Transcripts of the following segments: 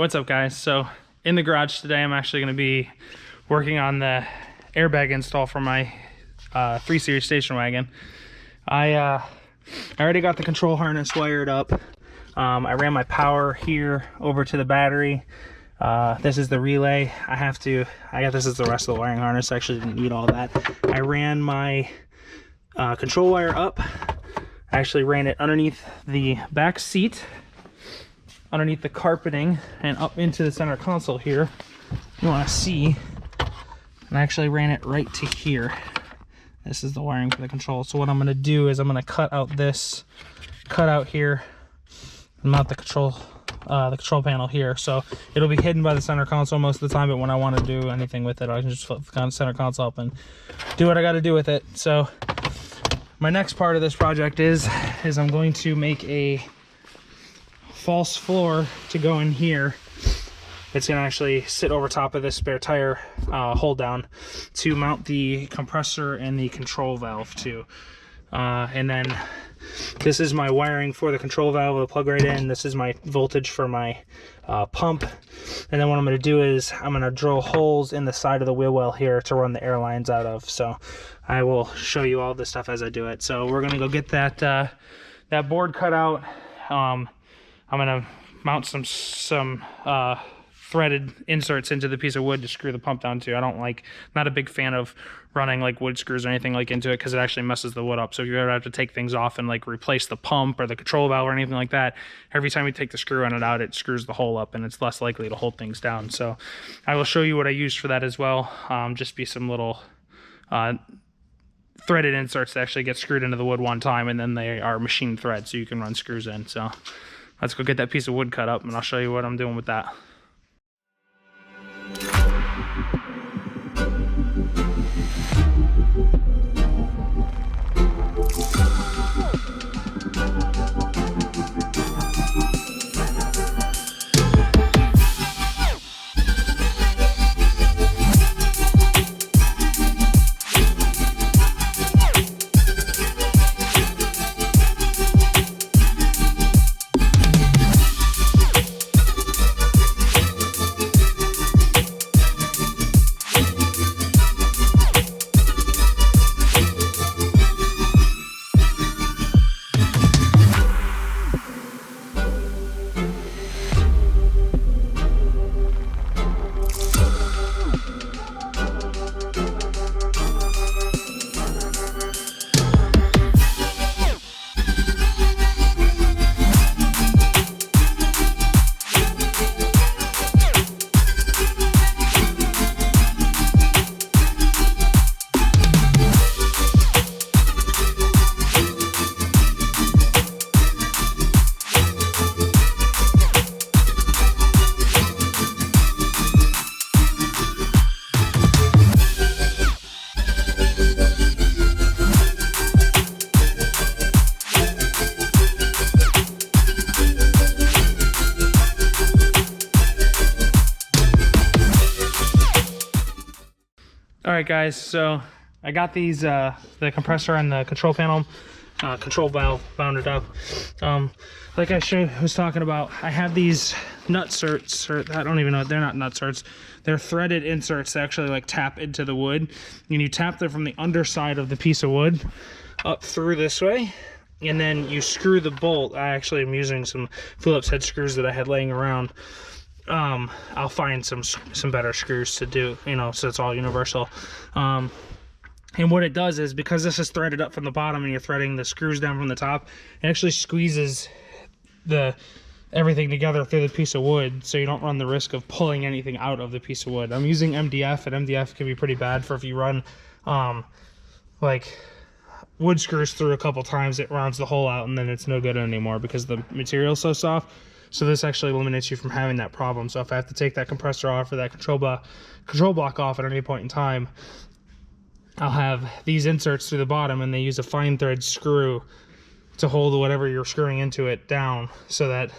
what's up guys? So in the garage today, I'm actually going to be working on the airbag install for my 3 Series station wagon. I already got the control harness wired up. I ran my power here over to the battery. This is the relay. I got this as the rest of the wiring harness. I actually didn't need all that. I ran my control wire up. I actually ran it underneath the back seat, underneath the carpeting, and up into the center console here. You want to see, and I actually ran it right to here. This is the wiring for the control. So what I'm going to do is I'm going to cut out this cutout here and mount the control panel here. So it'll be hidden by the center console most of the time, but when I want to do anything with it, I can just flip the center console up and do what I got to do with it. So my next part of this project is I'm going to make a false floor to go in here. It's going to actually sit over top of this spare tire hold down to mount the compressor and the control valve too. And then this is my wiring for the control valve. It'll plug right in. This is my voltage for my pump. And then what I'm going to do is I'm going to drill holes in the side of the wheel well here to run the airlines out of. So I will show you all this stuff as I do it. So we're going to go get that board cut out. I'm going to mount some threaded inserts into the piece of wood to screw the pump down to. Not a big fan of running like wood screws or anything like into it because it actually messes the wood up. So if you ever have to take things off and like replace the pump or the control valve or anything like that, every time you take the screw on it out, it screws the hole up and it's less likely to hold things down. So I will show you what I used for that as well. Just be some little threaded inserts that actually get screwed into the wood one time, and then they are machine thread so you can run screws in. So let's go get that piece of wood cut up and I'll show you what I'm doing with that. Alright guys, so I got these, the compressor and the control panel, control valve mounted up. Like I was talking about, I have these nutserts, or I don't even know, they're not nutserts, they're threaded inserts that actually like tap into the wood. And you tap them from the underside of the piece of wood up through this way, and then you screw the bolt. I actually am using some Phillips head screws that I had laying around. I'll find some better screws to do, so it's all universal. And what it does is, because this is threaded up from the bottom and you're threading the screws down from the top, it actually squeezes everything together through the piece of wood, so you don't run the risk of pulling anything out of the piece of wood. I'm using MDF, and MDF can be pretty bad for if you run like wood screws through a couple times, it rounds the hole out and then it's no good anymore because the material's so soft. So this actually eliminates you from having that problem. So if I have to take that compressor off or that control block off at any point in time, I'll have these inserts through the bottom, and they use a fine thread screw to hold whatever you're screwing into it down, so that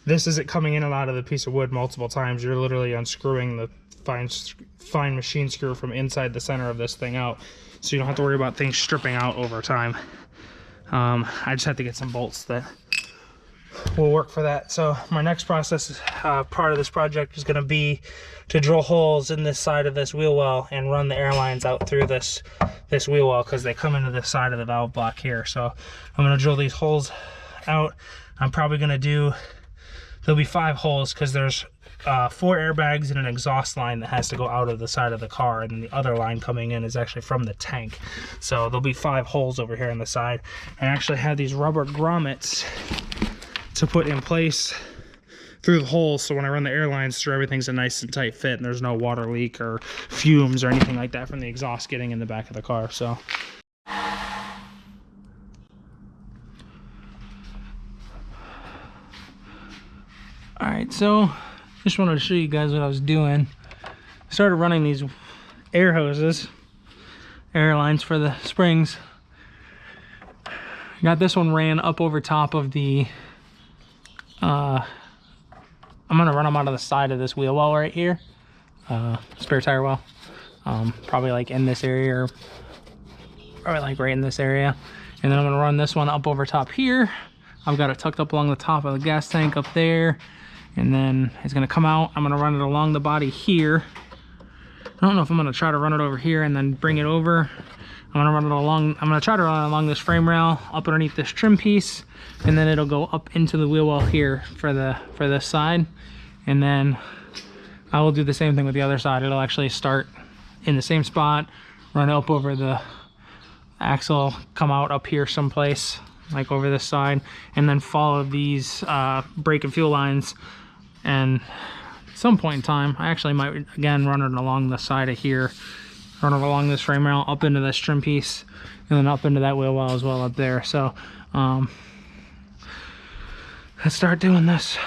this isn't coming in and out of the piece of wood multiple times. You're literally unscrewing the fine machine screw from inside the center of this thing out, so you don't have to worry about things stripping out over time. I just have to get some bolts that will work for that. So my next process, part of this project is going to be to drill holes in this side of this wheel well and run the airlines out through this wheel well, because they come into the side of the valve block here. So I'm going to drill these holes out. I'm probably going to do, there'll be 5 holes, because there's 4 airbags and an exhaust line that has to go out of the side of the car, and then the other line coming in is actually from the tank. So there'll be 5 holes over here on the side. And I actually have these rubber grommets to put in place through the holes, so when I run the airlines through, everything's a nice and tight fit and there's no water leak or fumes or anything like that from the exhaust getting in the back of the car. So alright, so just wanted to show you guys what I was doing. I started running these air hoses, airlines for the springs. Got this one ran up over top of the I'm gonna run them out of the side of this wheel well right here, spare tire well, probably like in this area, or probably like right in this area. And then I'm gonna run this one up over top here. I've got it tucked up along the top of the gas tank up there, and then it's gonna come out. I'm gonna run it along the body here. I don't know if I'm gonna try to run it over here and then bring it over. I'm gonna try to run it along this frame rail up underneath this trim piece, and then it'll go up into the wheel well here for this side. And then I will do the same thing with the other side. It'll actually start in the same spot, run up over the axle, come out up here someplace, like over this side, and then follow these brake and fuel lines. And at some point in time, I actually might again run it along the side of here, run it along this frame rail up into this trim piece, and then up into that wheel well as well up there. So let's start doing this.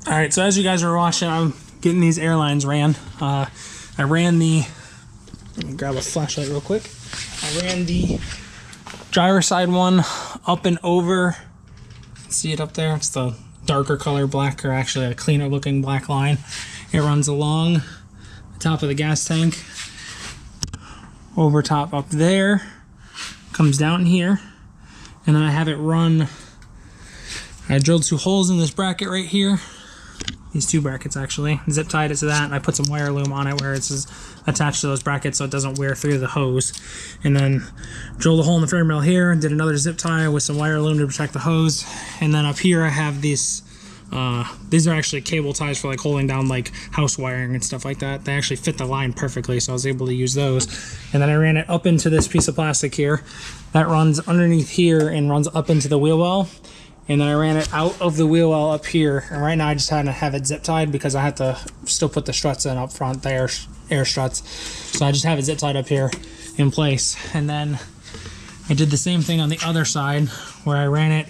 All right, so as you guys are watching, I'm getting these airlines ran. I ran the, let me grab a flashlight real quick. I ran the driver side one up and over. See it up there? It's the darker color black, or actually a cleaner looking black line. It runs along the top of the gas tank, over top up there, comes down here, and then I have it run. I drilled 2 holes in this bracket right here. These 2 brackets actually. Zip tied it to that, and I put some wire loom on it where it's attached to those brackets so it doesn't wear through the hose. And then drilled a hole in the frame rail here, did another zip tie with some wire loom to protect the hose. And then up here I have these are actually cable ties for like holding down like house wiring and stuff like that. They actually fit the line perfectly, so I was able to use those. And then I ran it up into this piece of plastic here. That runs underneath here and runs up into the wheel well. And then I ran it out of the wheel well up here. And right now I just had to have it zip tied because I had to still put the struts in up front, the air struts. So I just have it zip tied up here in place. And then I did the same thing on the other side where I ran it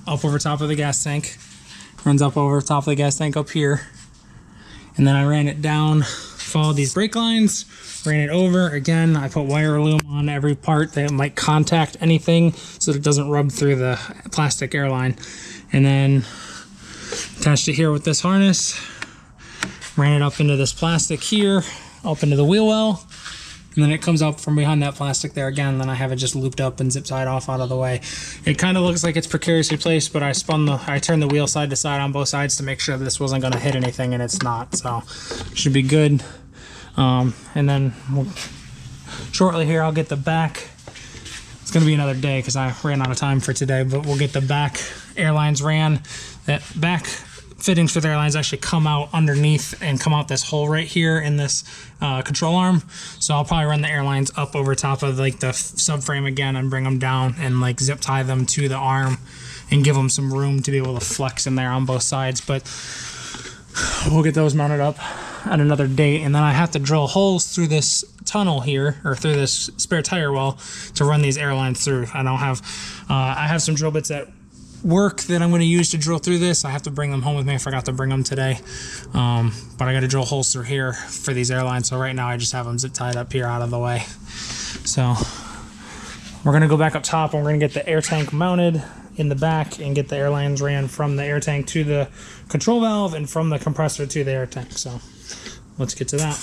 up over top of the gas tank. Runs up over top of the gas tank up here. And then I ran it down, followed these brake lines, ran it over. Again, I put wire loom on every part that might contact anything so that it doesn't rub through the plastic airline. And then attached it here with this harness, ran it up into this plastic here, up into the wheel well, and then it comes up from behind that plastic there again. Then I have it just looped up and zip tied off out of the way. It kind of looks like it's precariously placed, but I turned the wheel side to side on both sides to make sure this wasn't going to hit anything, and it's not, so should be good. And then shortly here I'll get the back. It's going to be another day because I ran out of time for today, but we'll get the back airlines ran. That back fittings for the airlines actually come out underneath and come out this hole right here in this control arm. So I'll probably run the airlines up over top of like the subframe again and bring them down and like zip tie them to the arm and give them some room to be able to flex in there on both sides. But we'll get those mounted up at another date. And then I have to drill holes through this tunnel here, or through this spare tire well, to run these airlines through. I have some drill bits at work that I'm going to use to drill through this. I have to bring them home with me. I forgot to bring them today, but I got to drill holes through here for these airlines. So right now I just have them zip tied up here out of the way. So we're going to go back up top and we're going to get the air tank mounted in the back and get the airlines ran from the air tank to the control valve and from the compressor to the air tank. So let's get to that.